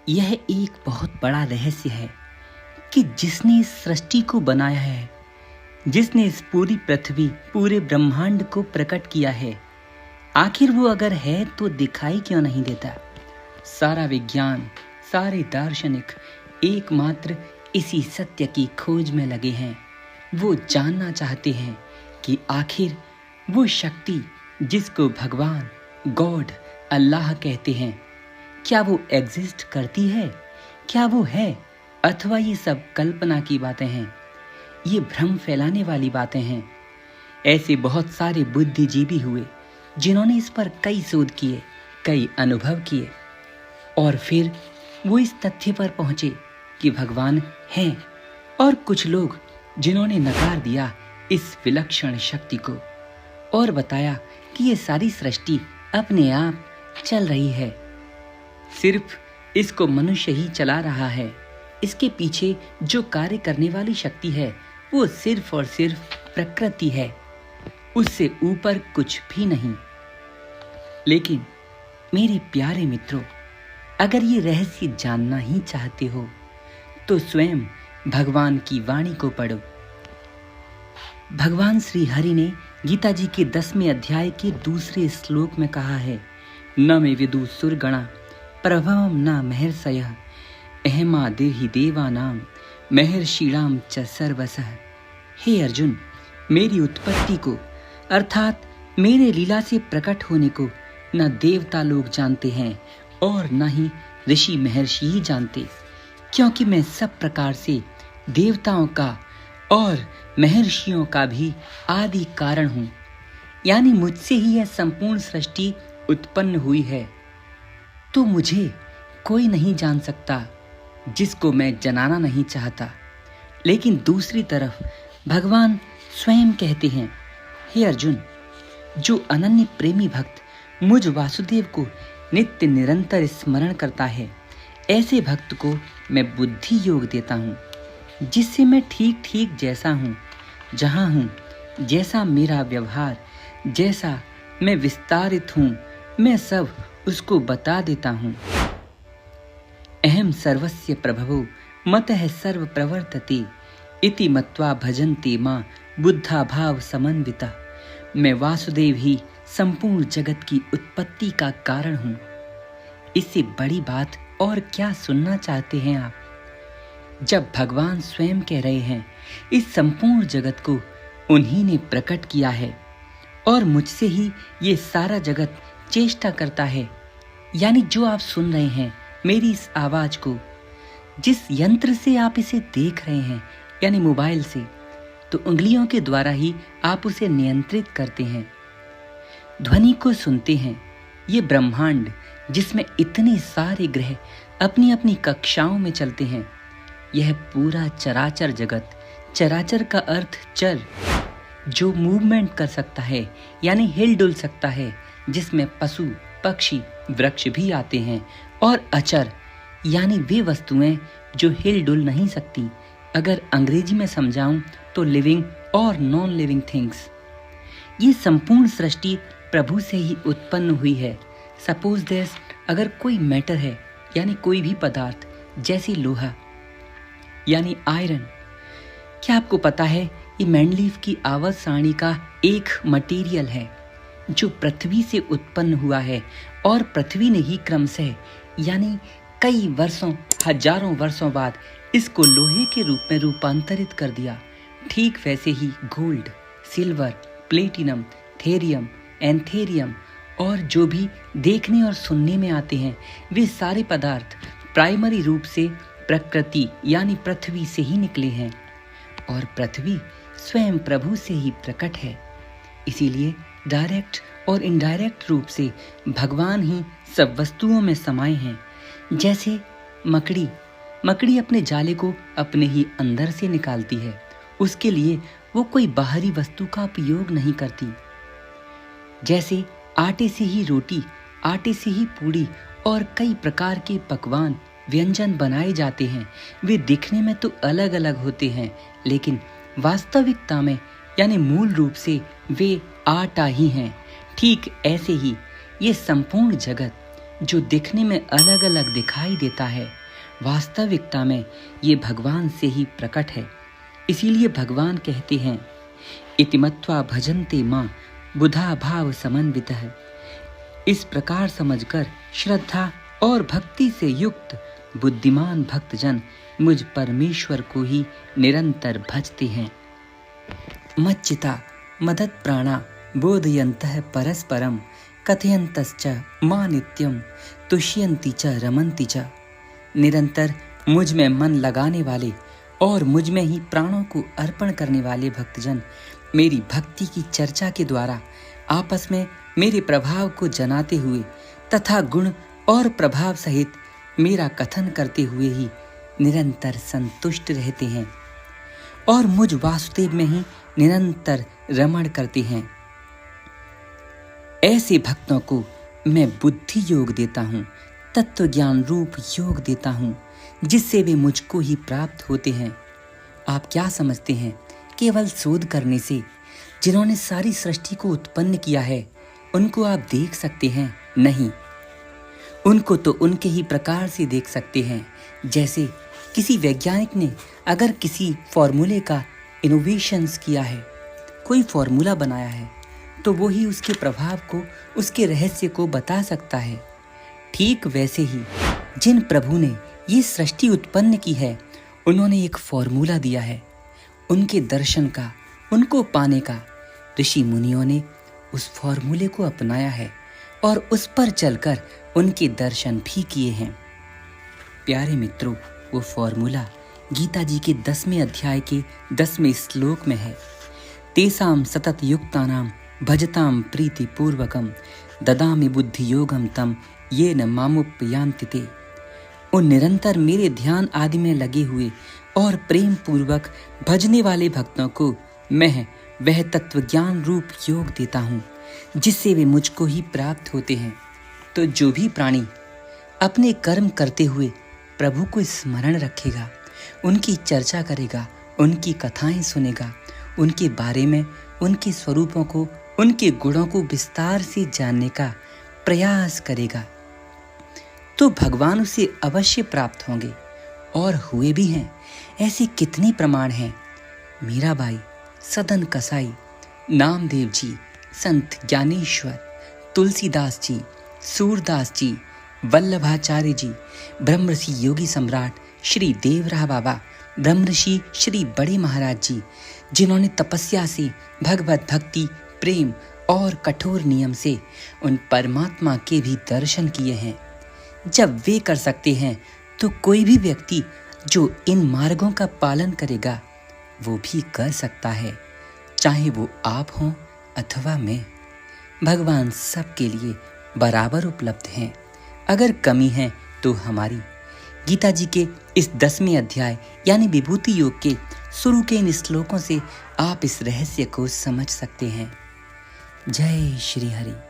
यह एक बहुत बड़ा रहस्य है कि जिसने इस सृष्टि को बनाया है, जिसने इस पूरी पृथ्वी, पूरे ब्रह्मांड को प्रकट किया है, आखिर वो अगर है तो दिखाई क्यों नहीं देता। सारा विज्ञान, सारे दार्शनिक एकमात्र इसी सत्य की खोज में लगे हैं। वो जानना चाहते हैं कि आखिर वो शक्ति जिसको भगवान, गॉड, अल्लाह कहते हैं, क्या वो एग्जिस्ट करती है, क्या वो है, अथवा ये सब कल्पना की बातें हैं, ये भ्रम फैलाने वाली बातें हैं। ऐसे बहुत सारे बुद्धिजीवी हुए जिन्होंने इस पर कई शोध किए, कई अनुभव किए और फिर वो इस तथ्य पर पहुंचे कि भगवान हैं, और कुछ लोग जिन्होंने नकार दिया इस विलक्षण शक्ति को और बताया कि ये सारी सृष्टि अपने आप चल रही है, सिर्फ इसको मनुष्य ही चला रहा है। इसके पीछे जो कार्य करने वाली शक्ति है वो सिर्फ और सिर्फ प्रकृति है, उससे ऊपर कुछ भी नहीं। लेकिन मेरे प्यारे मित्रों, अगर ये रहस्य जानना ही चाहते हो तो स्वयं भगवान की वाणी को पढ़ो। भगवान श्री हरि ने गीता जी के 10वें अध्याय के 2 श्लोक में कहा है, न मे विदु सुरगणा प्रभवम न महर्षयः अहमा देहि देवानाम महर्षिणाम च सर्वसः। हे अर्जुन, मेरी उत्पत्ति को अर्थात मेरे लीला से प्रकट होने को न देवता लोग जानते हैं और न ही ऋषि महर्षि ही जानते, क्योंकि मैं सब प्रकार से देवताओं का और महर्षियों का भी आदि कारण हूँ। यानी मुझसे ही यह संपूर्ण सृष्टि उत्पन्न हुई है, तो मुझे कोई नहीं जान सकता जिसको मैं जनाना नहीं चाहता। लेकिन दूसरी तरफ भगवान स्वयं कहते हैं, हे अर्जुन, जो अनन्य प्रेमी भक्त मुझ वासुदेव को नित्य निरंतर स्मरण करता है, ऐसे भक्त को मैं बुद्धि योग देता हूँ, जिससे मैं ठीक ठीक जैसा हूँ, जहाँ हूँ, जैसा मेरा व्यवहार, जैसा मैं विस्तारित हूँ, मैं सब उसको बता देता हूँ। अहम सर्वस्य प्रभवो मतः सर्व प्रवर्तते इति मत्वा भजन्ते मां बुद्धा भाव समन्विता। मैं वासुदेव ही संपूर्ण जगत की उत्पत्ति का कारण हूँ। इससे बड़ी बात और क्या सुनना चाहते हैं आप? जब भगवान स्वयं कह रहे हैं इस संपूर्ण जगत को उन्हीं ने प्रकट किया है और मुझसे ही ये सारा जगत चेष्टा करता है। यानी जो आप सुन रहे हैं मेरी इस आवाज को, जिस यंत्र से आप इसे देख रहे हैं यानी मोबाइल से, तो उंगलियों के द्वारा ही आप उसे नियंत्रित करते हैं, ध्वनि को सुनते हैं। ये ब्रह्मांड जिसमें इतने सारे ग्रह अपनी अपनी कक्षाओं में चलते हैं, यह पूरा चराचर जगत, चराचर का अर्थ चर, जो मूवमेंट कर सकता है यानी हिल डुल सकता है, जिसमें पशु, पक्षी, वृक्ष भी आते हैं, और अचर यानी वे वस्तुएं जो हिल डुल नहीं सकती। अगर अंग्रेजी में समझाऊं तो लिविंग और नॉन लिविंग थिंग्स। ये संपूर्ण सृष्टि प्रभु से ही उत्पन्न हुई है। सपोज दैट अगर कोई मैटर है यानी कोई भी पदार्थ, जैसे लोहा यानी आयरन, क्या आपको पता है ये मैंडलीफ की आवर्त सारणी का एक मटेरियल है जो पृथ्वी से उत्पन्न हुआ है और पृथ्वी ने ही क्रमशः यानी कई वर्षों, हजारों वर्षों बाद इसको लोहे के रूप में रूपांतरित कर दिया। ठीक वैसे ही गोल्ड, सिल्वर, प्लेटिनम, थेरियम, एंथेरियम और जो भी देखने और सुनने में आते हैं, वे सारे पदार्थ प्राइमरी रूप से प्रकृति यानी पृथ्वी से ही निकले हैं और पृथ्वी स्वयं प्रभु से ही प्रकट है। इसीलिए डायरेक्ट और इनडायरेक्ट रूप से भगवान ही सब वस्तुओं में समाये हैं। जैसे मकड़ी अपने जाले को अपने ही अंदर से निकालती है, उसके लिए वो कोई बाहरी वस्तु का उपयोग नहीं करती। जैसे आटे से ही रोटी, आटे से ही पूड़ी और कई प्रकार के पकवान, व्यंजन बनाए जाते हैं, वे दिखने में तो अलग अलग होते हैं, लेकिन वास्तविकता में यानी मूल रूप से वे आटा ही हैं। ठीक ऐसे ही ये संपूर्ण जगत जो दिखने में अलग अलग दिखाई देता है, वास्तविकता में ये भगवान से ही प्रकट है। इसीलिए भगवान कहते हैं, इति मत्वा भजन्ते मां बुधा भाव समन्वितः। इस प्रकार समझकर श्रद्धा और भक्ति से युक्त बुद्धिमान भक्तजन मुझ परमेश्वर को ही निरंतर भजते हैं। मच्चिता मदत प्राणा बोधयन्तः परस्परम कथयन्तश्च मां नित्यम तुष्यन्ति च रमन्ति च। निरंतर मुझ में मन लगाने वाले और मुझ में ही प्राणों को अर्पण करने वाले भक्तजन मेरी भक्ति की चर्चा के द्वारा आपस में मेरे प्रभाव को जनाते हुए तथा गुण और प्रभाव सहित मेरा कथन करते हुए ही निरंतर संतुष्ट रहते हैं और मुझ वासुदेव में ही निरंतर रमण करते हैं। ऐसे भक्तों को मैं बुद्धि योग देता हूँ, तत्व ज्ञान रूप योग देता हूँ, जिससे वे मुझको ही प्राप्त होते हैं। आप क्या समझते हैं, केवल शोध करने से जिन्होंने सारी सृष्टि को उत्पन्न किया है उनको आप देख सकते हैं? नहीं, उनको तो उनके ही प्रकार से देख सकते हैं। जैसे किसी वैज्ञानिक ने अगर किसी फॉर्मूले का इनोवेशंस किया है, कोई फॉर्मूला बनाया है, तो वो ही उसके प्रभाव को, उसके रहस्य को बता सकता है। ठीक वैसे ही जिन प्रभु ने ये सृष्टि उत्पन्न की है, उन्होंने एक फॉर्मूला दिया है। उनके दर्शन का, उनको पाने का ऋषि मुनियों ने उस फॉर्मूले को अपनाया है और उस पर चलकर उनके दर्शन भी किए हैं। प्यारे मित्रों, वो फॉर्मूला गीता जी के 10वें अध्याय के 10वें श्लोक में है। तेसाम सतत युक्तानाम भजताम प्रीति पूर्वकम ददामि बुद्धि योगम तम ये न मामुपयांति ते। उन निरंतर मेरे ध्यान आदि में लगे हुए और प्रेम पूर्वक भजने वाले भक्तों को मैं वह तत्व ज्ञान रूप योग देता हूँ, जिससे वे मुझको ही प्राप्त होते हैं। तो जो भी प्राणी अपने कर्म करते हुए प्रभु को स्मरण रखेगा, उनकी चर्चा करेगा, उनकी कथाएं सुनेगा, उनके बारे में, उनके स्वरूपों को, उनके गुणों को विस्तार से जानने का प्रयास करेगा, तो भगवान उसे अवश्य प्राप्त होंगे और हुए भी हैं। ऐसे कितने प्रमाण हैं। मीराबाई, सदन कसाई, नामदेव जी, संत ज्ञानेश्वर, तुलसीदास जी, सूरदास जी, वल्लभाचार्य जी, ब्रह्मर्षि योगी सम्राट श्री देवराह बाबा, ब्रह्मर्षि श्री बड़े महाराज जी, जिन्होंने तपस्या से, भगवत भक्ति, प्रेम और कठोर नियम से उन परमात्मा के भी दर्शन किए हैं। जब वे कर सकते हैं तो कोई भी व्यक्ति जो इन मार्गों का पालन करेगा वो भी कर सकता है, चाहे वो आप हों अथवा मैं। भगवान सबके लिए बराबर उपलब्ध हैं। अगर कमी है तो हमारी। गीता जी के इस 10वें अध्याय यानी विभूति योग के शुरू के इन श्लोकों से आप इस रहस्य को समझ सकते हैं। जय श्री हरि।